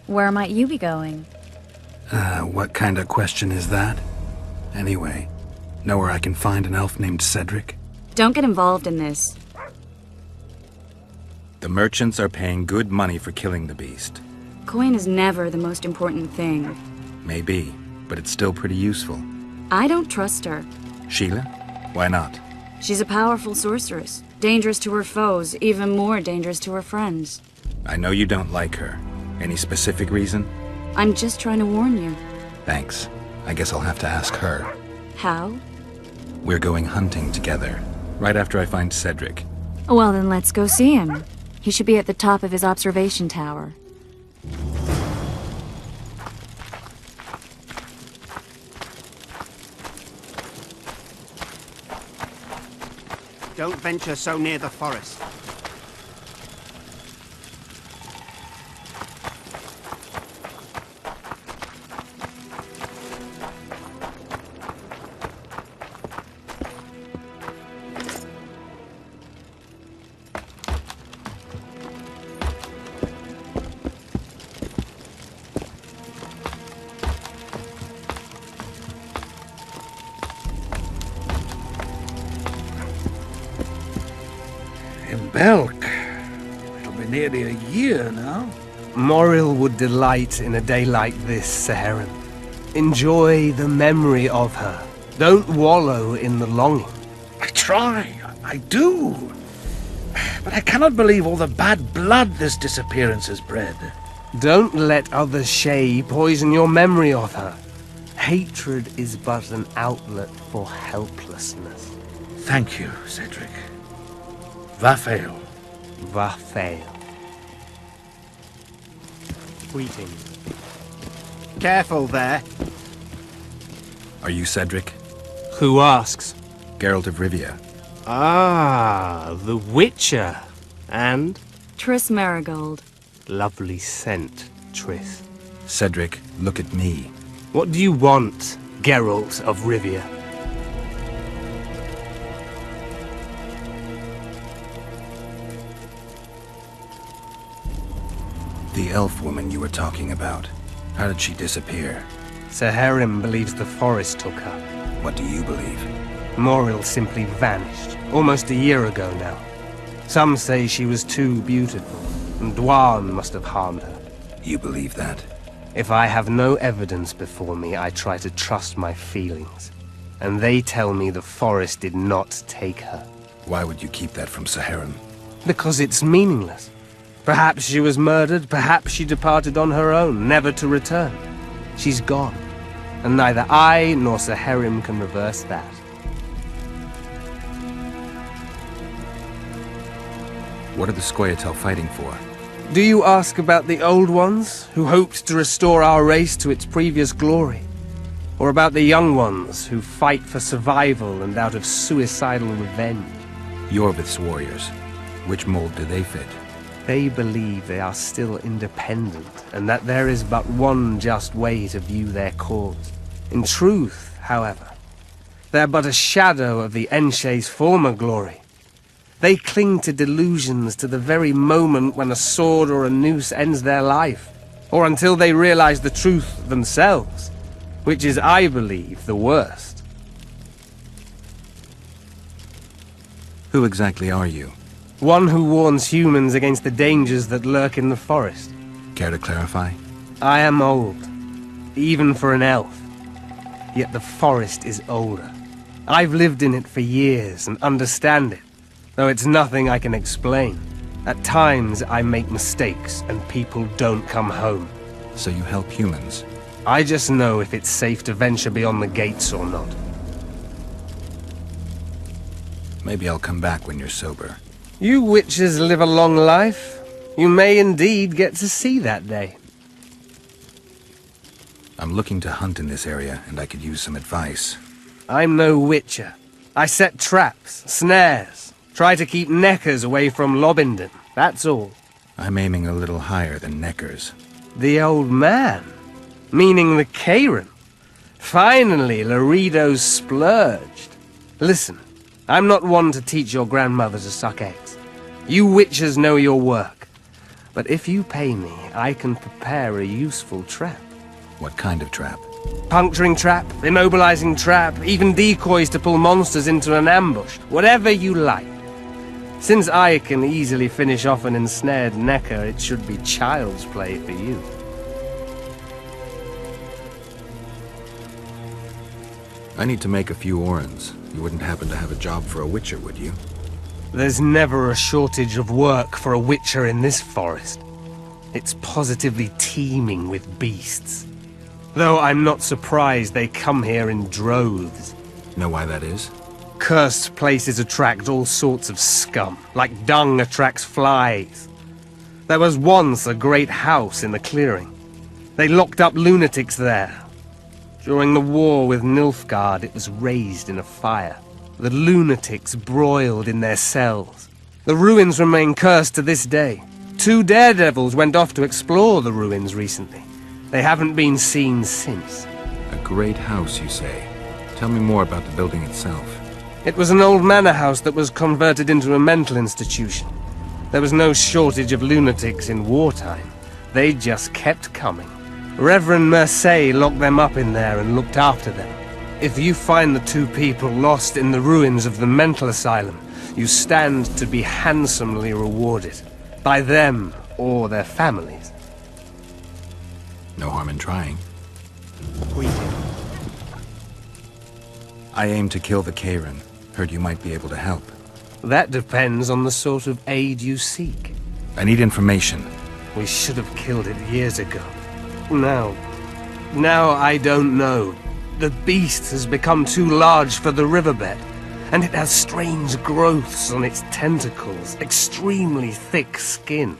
Where might you be going? What kind of question is that? Anyway, know where I can find an elf named Cedric? Don't get involved in this. The merchants are paying good money for killing the beast. Coin is never the most important thing. Maybe, but it's still pretty useful. I don't trust her. Sheila? Why not? She's a powerful sorceress. Dangerous to her foes, even more dangerous to her friends. I know you don't like her. Any specific reason? I'm just trying to warn you. Thanks. I guess I'll have to ask her. How? We're going hunting together, right after I find Cedric. Well, then let's go see him. He should be at the top of his observation tower. Don't venture so near the forest. In Belk. It'll be nearly a year now. Moril would delight in a day like this, Saharan. Enjoy the memory of her. Don't wallow in the longing. I try, I do. But I cannot believe all the bad blood this disappearance has bred. Don't let other Shay poison your memory of her. Hatred is but an outlet for helplessness. Thank you, Cedric. Vafael. Vafael. Greeting. Careful there. Are you Cedric? Who asks? Geralt of Rivia. Ah, the Witcher. And? Triss Marigold. Lovely scent, Triss. Cedric, look at me. What do you want, Geralt of Rivia? The elf woman you were talking about. How did she disappear? Saharim believes the forest took her. What do you believe? Moril simply vanished, almost a year ago now. Some say she was too beautiful, and Dwan must have harmed her. You believe that? If I have no evidence before me, I try to trust my feelings. And they tell me the forest did not take her. Why would you keep that from Saharim? Because it's meaningless. Perhaps she was murdered, perhaps she departed on her own, never to return. She's gone, and neither I nor Saharim can reverse that. What are the Scoia'tael fighting for? Do you ask about the old ones, who hoped to restore our race to its previous glory? Or about the young ones, who fight for survival and out of suicidal revenge? Yorvith's warriors. Which mold do they fit? They believe they are still independent, and that there is but one just way to view their cause. In truth, however, they're but a shadow of the Enshay's former glory. They cling to delusions to the very moment when a sword or a noose ends their life, or until they realize the truth themselves, which is, I believe, the worst. Who exactly are you? One who warns humans against the dangers that lurk in the forest. Care to clarify? I am old, even for an elf. Yet the forest is older. I've lived in it for years and understand it, though it's nothing I can explain. At times I make mistakes and people don't come home. So you help humans? I just know if it's safe to venture beyond the gates or not. Maybe I'll come back when you're sober. You witches live a long life. You may indeed get to see that day. I'm looking to hunt in this area, and I could use some advice. I'm no witcher. I set traps, snares, try to keep neckers away from LOBINDEN, that's all. I'm aiming a little higher than neckers. The old man? Meaning the Karen? Finally, Laredo's splurged. Listen, I'm not one to teach your grandmother to suck eggs. You witches know your work. But if you pay me, I can prepare a useful trap. What kind of trap? Puncturing trap, immobilizing trap, even decoys to pull monsters into an ambush. Whatever you like. Since I can easily finish off an ensnared necker, it should be child's play for you. I need to make a few orens. You wouldn't happen to have a job for a witcher, would you? There's never a shortage of work for a witcher in this forest. It's positively teeming with beasts. Though I'm not surprised they come here in droves. Know why that is? Cursed places attract all sorts of scum, like dung attracts flies. There was once a great house in the clearing. They locked up lunatics there. During the war with Nilfgaard, it was raised in a fire. The lunatics broiled in their cells. The ruins remain cursed to this day. 2 daredevils went off to explore the ruins recently. They haven't been seen since. A great house, you say? Tell me more about the building itself. It was an old manor house that was converted into a mental institution. There was no shortage of lunatics in wartime. They just kept coming. Reverend Mercier locked them up in there and looked after them. If you find the 2 people lost in the ruins of the mental asylum, you stand to be handsomely rewarded. By them or their families. No harm in trying. I aim to kill the Karen. Heard you might be able to help. That depends on the sort of aid you seek. I need information. We should have killed it years ago. Now I don't know. The beast has become too large for the riverbed, and it has strange growths on its tentacles, extremely thick skin.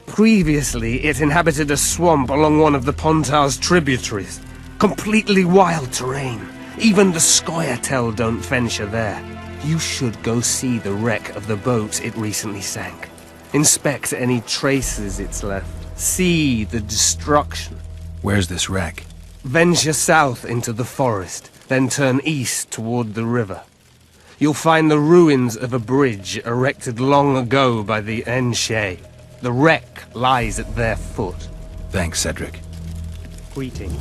Previously, it inhabited a swamp along one of the Pontar's tributaries. Completely wild terrain. Even the Scoia'tael don't venture there. You should go see the wreck of the boat it recently sank. Inspect any traces it's left. See the destruction. Where's this wreck? Venture south into the forest, then turn east toward the river. You'll find the ruins of a bridge erected long ago by the Enshe. The wreck lies at their foot. Thanks, Cedric. Greeting.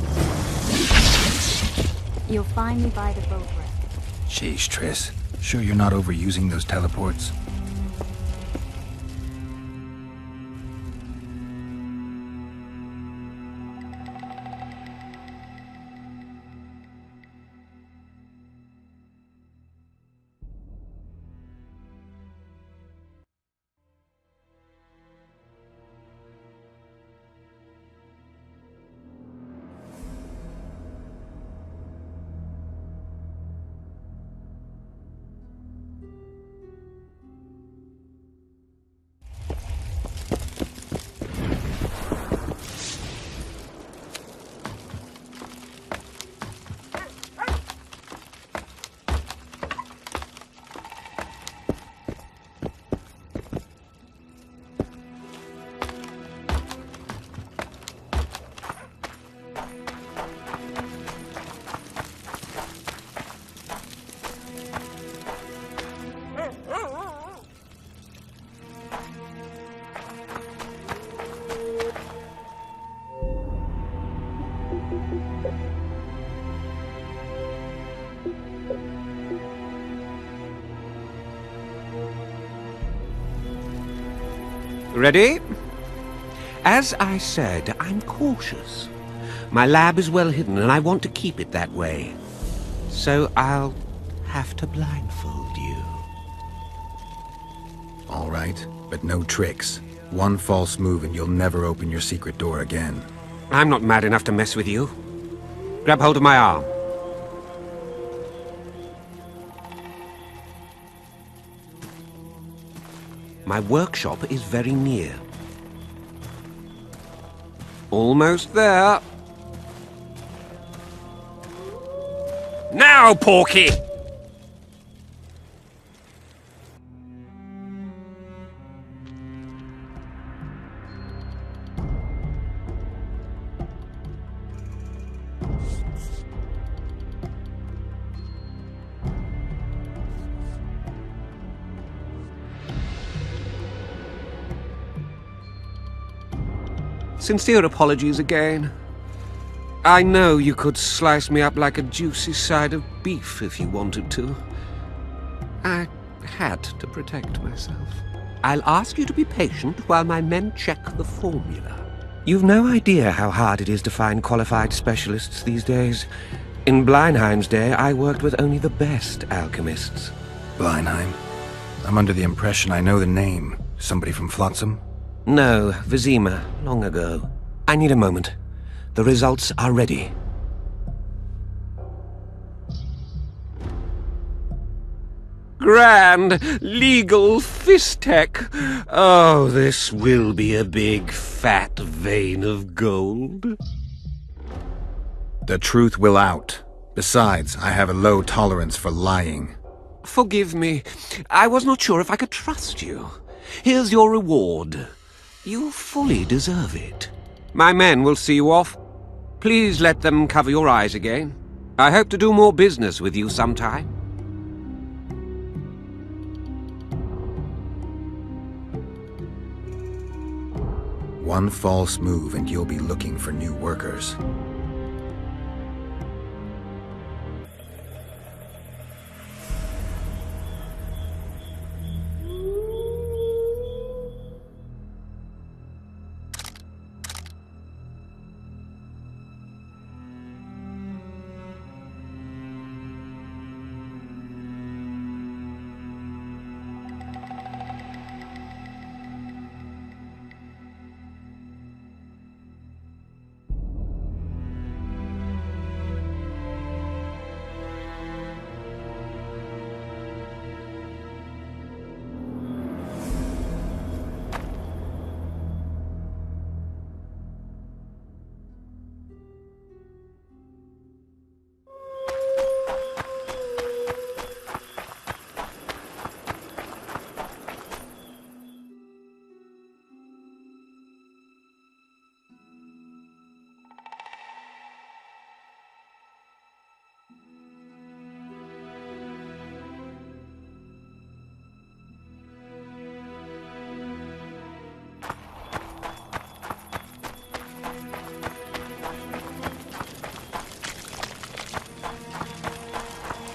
You'll find me by the boat wreck. Sheesh, Triss. Sure you're not overusing those teleports? Ready? As I said, I'm cautious. My lab is well hidden, and I want to keep it that way. So I'll have to blindfold you. All right, but no tricks. One false move and you'll never open your secret door again. I'm not mad enough to mess with you. Grab hold of my arm. My workshop is very near. Almost there. Now, Porky! Sincere apologies again. I know you could slice me up like a juicy side of beef if you wanted to. I had to protect myself. I'll ask you to be patient while my men check the formula. You've no idea how hard it is to find qualified specialists these days. In Bleinheim's day, I worked with only the best alchemists. Bleinheim? I'm under the impression I know the name. Somebody from FLOTSAM? No, Vizima, long ago. I need a moment. The results are ready. Grand legal fistech. Oh, this will be a big fat vein of gold. The truth will out. Besides, I have a low tolerance for lying. Forgive me. I was not sure if I could trust you. Here's your reward. You fully deserve it. My men will see you off. Please let them cover your eyes again. I hope to do more business with you sometime. One false move and you'll be looking for new workers.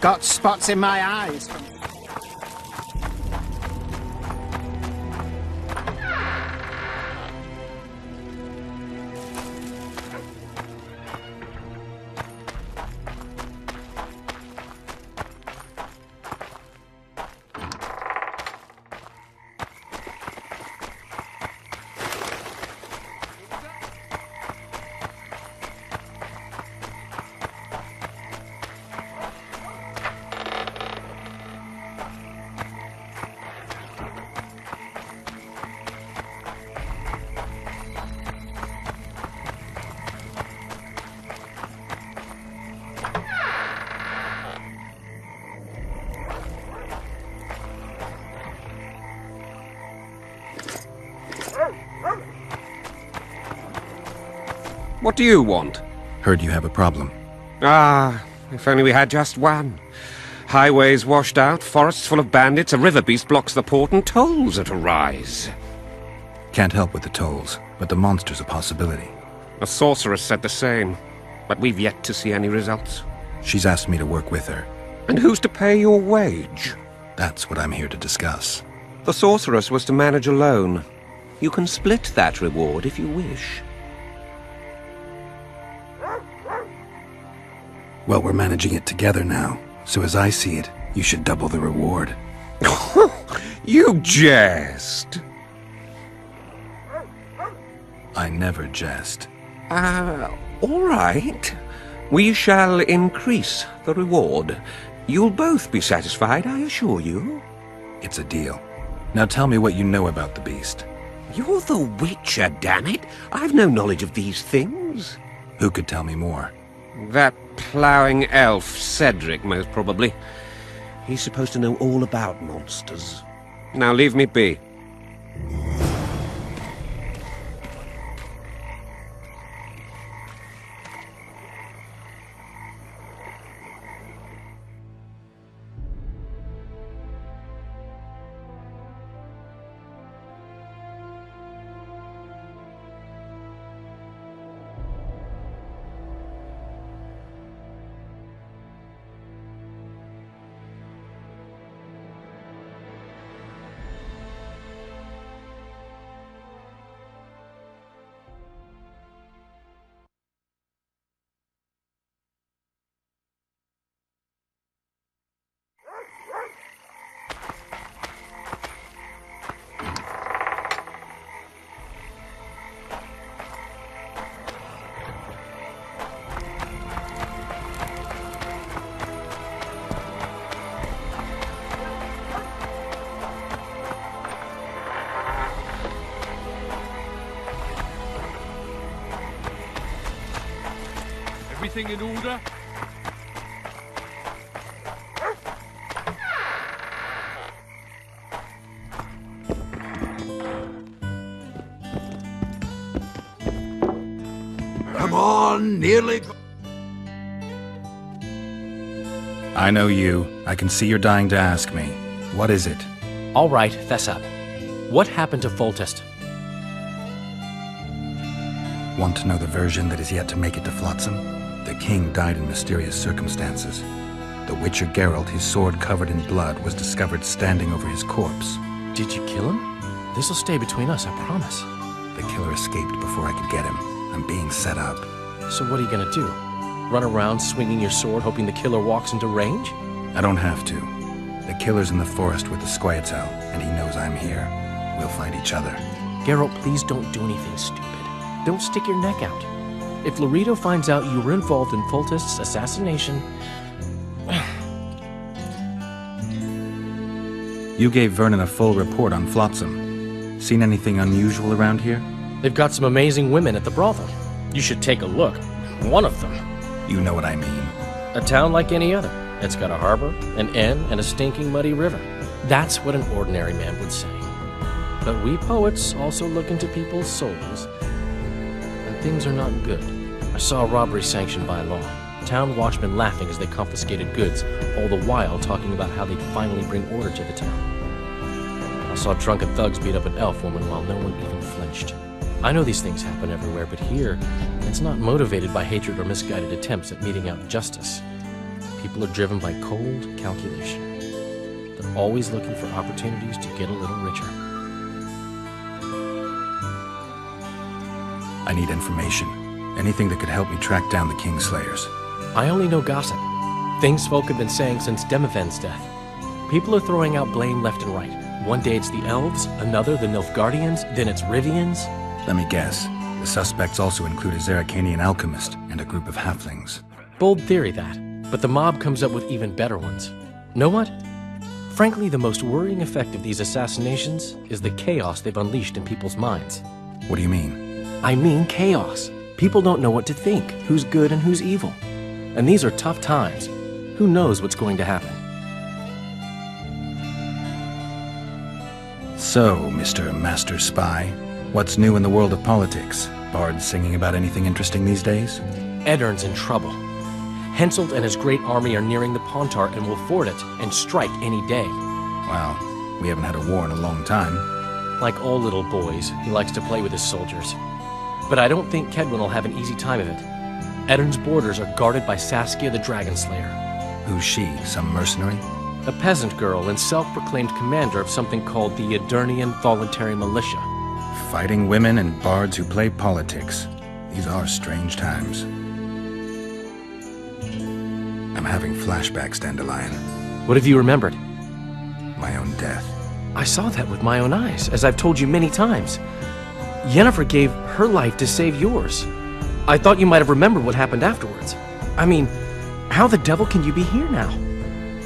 Got spots in my eyes. What do you want? Heard you have a problem. Ah, if only we had just one. Highways washed out, forests full of bandits, a river beast blocks the port, and tolls at a rise. Can't help with the tolls, but the monster's a possibility. A sorceress said the same, but we've yet to see any results. She's asked me to work with her. And who's to pay your wage? That's what I'm here to discuss. The sorceress was to manage alone. You can split that reward if you wish. Well, we're managing it together now, so as I see it, you should double the reward. You jest! I never jest. All right. We shall increase the reward. You'll both be satisfied, I assure you. It's a deal. Now tell me what you know about the beast. You're the Witcher, damn it! I've no knowledge of these things. Who could tell me more? That ploughing elf, Cedric, most probably. He's supposed to know all about monsters. Now leave me be. Everything in order? Come on, nearly... I know you. I can see you're dying to ask me. What is it? All right, fess up. What happened to Foltest? Want to know the version that is yet to make it to Flotsam? The king died in mysterious circumstances. The Witcher Geralt, his sword covered in blood, was discovered standing over his corpse. Did you kill him? This'll stay between us, I promise. The killer escaped before I could get him. I'm being set up. So what are you gonna do? Run around swinging your sword hoping the killer walks into range? I don't have to. The killer's in the forest with the Squayatel, and he knows I'm here. We'll fight each other. Geralt, please don't do anything stupid. Don't stick your neck out. If Laredo finds out you were involved in Foltest's assassination... You gave Vernon a full report on Flotsam. Seen anything unusual around here? They've got some amazing women at the brothel. You should take a look. One of them. You know what I mean. A town like any other. It's got a harbor, an inn, and a stinking muddy river. That's what an ordinary man would say. But we poets also look into people's souls. And things are not good. I saw a robbery sanctioned by law. Town watchmen laughing as they confiscated goods, all the while talking about how they'd finally bring order to the town. I saw drunken thugs beat up an elf woman while no one even flinched. I know these things happen everywhere, but here, it's not motivated by hatred or misguided attempts at meting out justice. People are driven by cold calculation. They're always looking for opportunities to get a little richer. I need information. Anything that could help me track down the Kingslayers. I only know gossip. Things folk have been saying since Demiven's death. People are throwing out blame left and right. One day it's the elves, another the Nilfgaardians, then it's Rivians. Let me guess. The suspects also include a Zerrikanian alchemist and a group of halflings. Bold theory, that. But the mob comes up with even better ones. Know what? Frankly, the most worrying effect of these assassinations is the chaos they've unleashed in people's minds. What do you mean? I mean chaos. People don't know what to think, who's good and who's evil. And these are tough times. Who knows what's going to happen? So, Mr. Master Spy, what's new in the world of politics? Bards singing about anything interesting these days? Eddern's in trouble. Henselt and his great army are nearing the Pontar and will ford it and strike any day. Wow, we haven't had a war in a long time. Like all little boys, he likes to play with his soldiers. But I don't think Kedwin will have an easy time of it. Eddern's borders are guarded by Saskia the Dragon Slayer. Who's she? Some mercenary? A peasant girl and self-proclaimed commander of something called the Edirnian Voluntary Militia. Fighting women and bards who play politics. These are strange times. I'm having flashbacks, Dandelion. What have you remembered? My own death. I saw that with my own eyes, as I've told you many times. Yennefer gave her life to save yours. I thought you might have remembered what happened afterwards. I mean, how the devil can you be here now?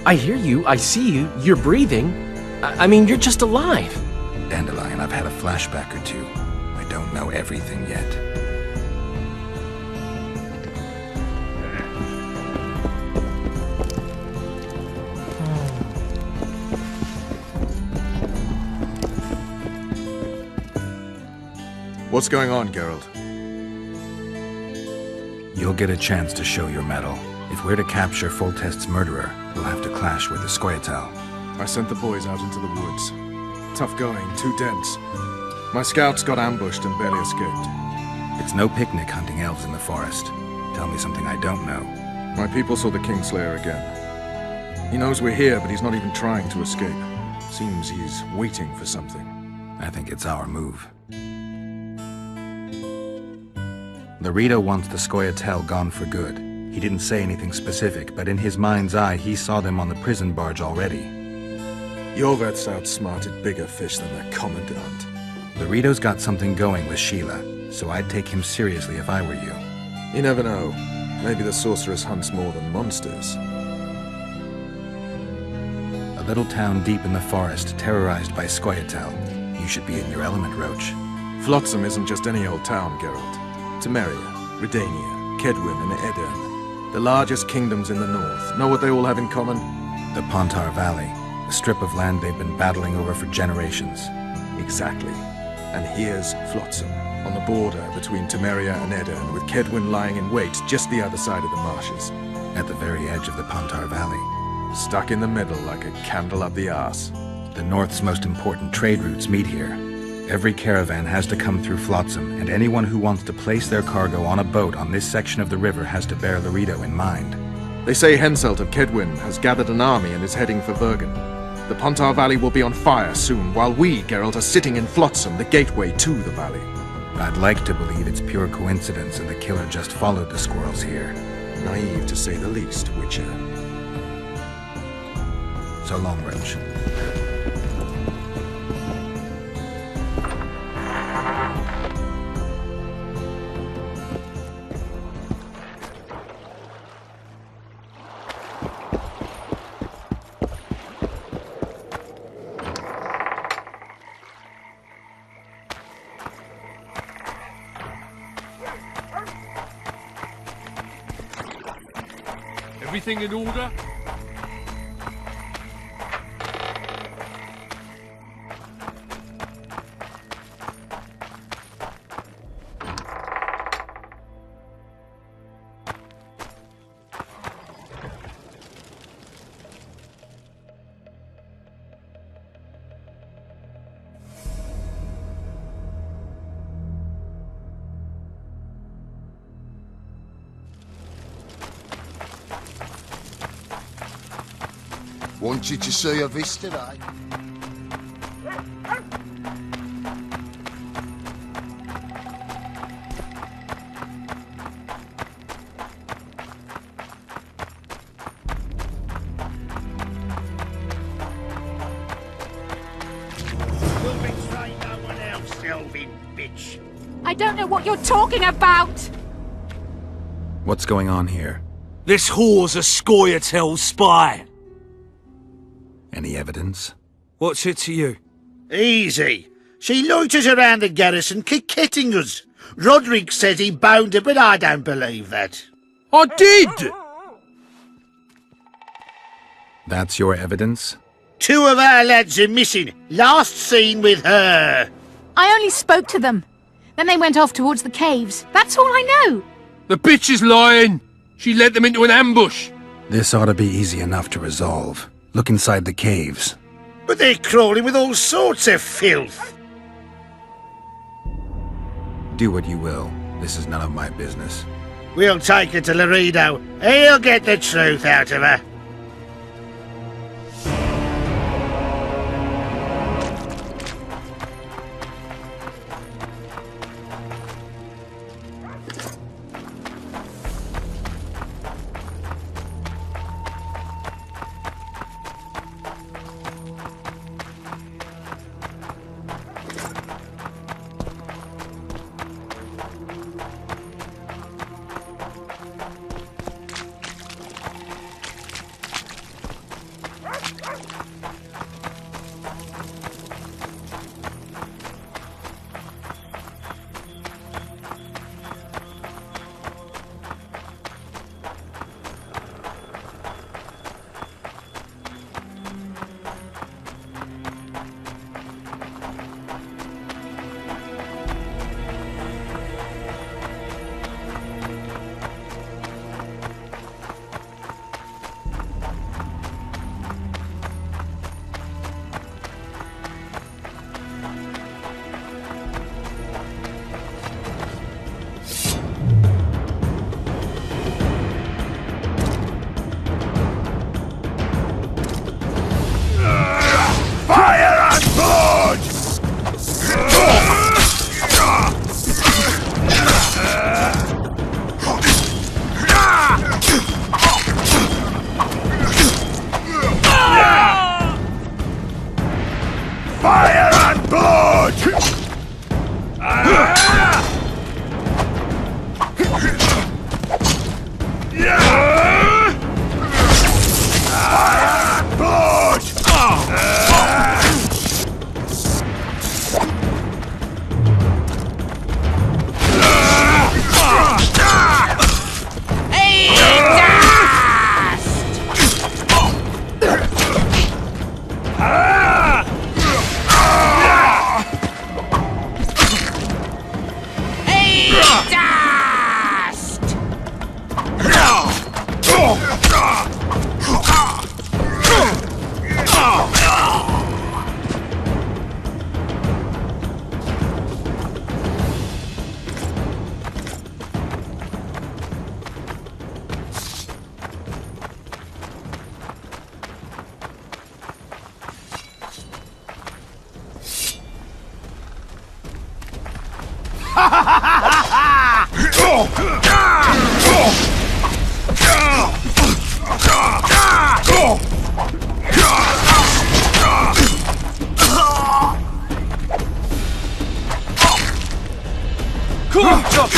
I hear you, I see you, you're breathing. I mean, you're just alive. Dandelion, I've had a flashback or two. I don't know everything yet. What's going on, Geralt? You'll get a chance to show your mettle. If we're to capture Foltest's murderer, we'll have to clash with the Squayatel. I sent the boys out into the woods. Tough going, too dense. My scouts got ambushed and barely escaped. It's no picnic hunting elves in the forest. Tell me something I don't know. My people saw the Kingslayer again. He knows we're here, but he's not even trying to escape. Seems he's waiting for something. I think it's our move. Laredo wants the Squayatel gone for good. He didn't say anything specific, but in his mind's eye, he saw them on the prison barge already. Yorvet's outsmarted bigger fish than their commandant. Laredo's got something going with Sheila, so I'd take him seriously if I were you. You never know. Maybe the sorceress hunts more than monsters. A little town deep in the forest, terrorized by Squayatel. You should be in your element, Roach. Flotsam isn't just any old town, Geralt. Temeria, Redania, Kedwin, and Edirn. The largest kingdoms in the north. Know what they all have in common? The Pontar Valley, a strip of land they've been battling over for generations. Exactly. And here's Flotsam, on the border between Temeria and Edirn, with Cedwyn lying in wait just the other side of the marshes. At the very edge of the Pontar Valley. Stuck in the middle like a candle up the arse. The North's most important trade routes meet here. Every caravan has to come through Flotsam, and anyone who wants to place their cargo on a boat on this section of the river has to bear Loredo in mind. They say Henselt of Cedwyn has gathered an army and is heading for Bergen. The Pontar Valley will be on fire soon, while we, Geralt, are sitting in Flotsam, the gateway to the valley. I'd like to believe it's pure coincidence and the killer just followed the squirrels here. Naive to say the least, Witcher. So long, Roach. Everything in order? Wanted to see a this today. You'll betray no one else, Elvin bitch. I don't know what you're talking about! What's going on here? This whore's a Scoia'tael spy. Any evidence? What's it to you? Easy. She loiters around the garrison, kick-kitting us. Roderick says he bound her, but I don't believe that. I did! That's your evidence? 2 of our lads are missing. Last seen with her. I only spoke to them. Then they went off towards the caves. That's all I know. The bitch is lying! She led them into an ambush! This ought to be easy enough to resolve. Look inside the caves. But they're crawling with all sorts of filth. Do what you will. This is none of my business. We'll take her to Loredo. He'll get the truth out of her.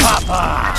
Papa!